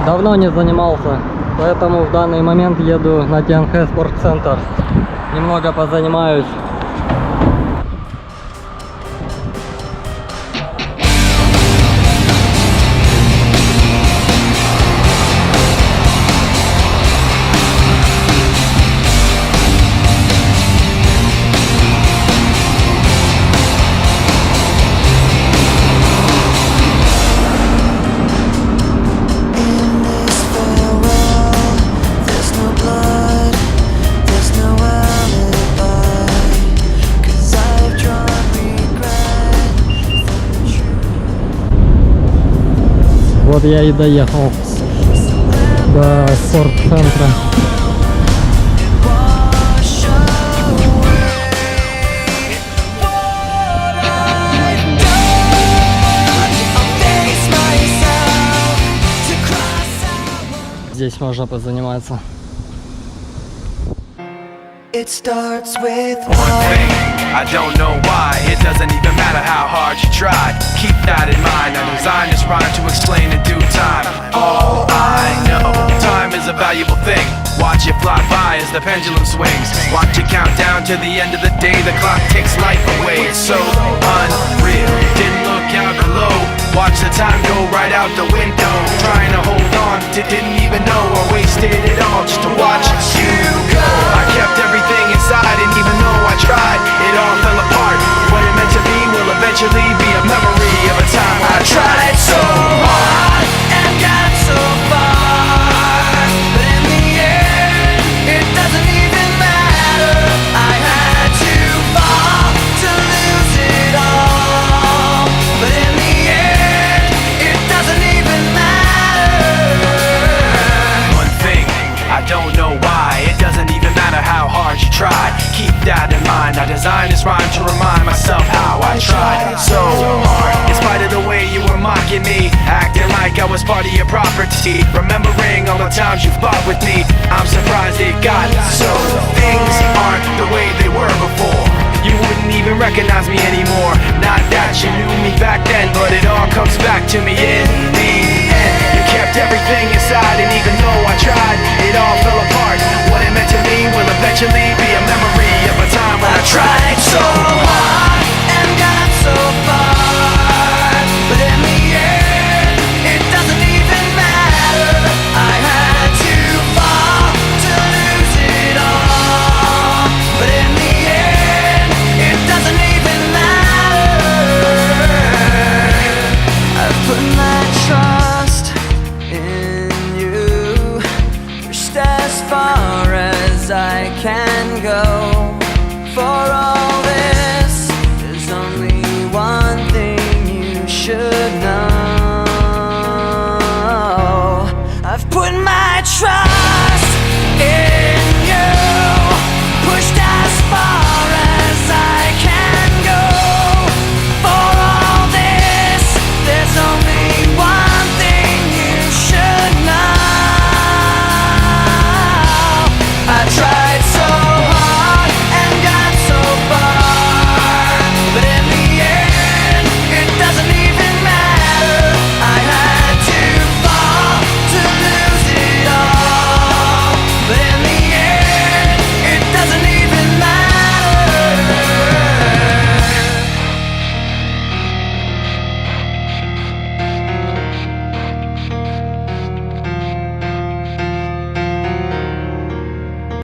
Давно не занимался, поэтому в данный момент еду на ТНХ спортцентр. Немного позанимаюсь. Вот я и доехал до спортцентра. Здесь можно позаниматься. It starts with one thing, I don't know why. It doesn't even matter how hard you try. Keep that in mind, I designed this rhyme to explain in due time. All I know, time is a valuable thing. Watch it fly by as the pendulum swings. Watch it count down to the end of the day. The clock takes life away, it's so unreal. Didn't look out below, watch the time go right out the window. Trying to hold on, didn't even know I wasted it all just to watch you go. I kept everything inside, and even though I tried, it all fell apart. What it meant to be will eventually be a memory of a time when I tried so hard and got so far, but in the end, it doesn't even matter. I had to fall to lose it all, but in the end, it doesn't even matter. One thing, I don't know why, it doesn't even matter how hard you try. Keep that in mind, I designed this rhyme to remind myself how I tried so hard. In spite of the way you were mocking me, acting like I was part of your property, remembering all the times you fought with me, I'm surprised it got so. Things aren't the way they were before. You wouldn't even recognize me anymore. Not that you knew me back then, but it all comes back to me in the end. You kept everything inside, and even though I tried, it all fell apart. What it meant to me will eventually be a memory of a time when I tried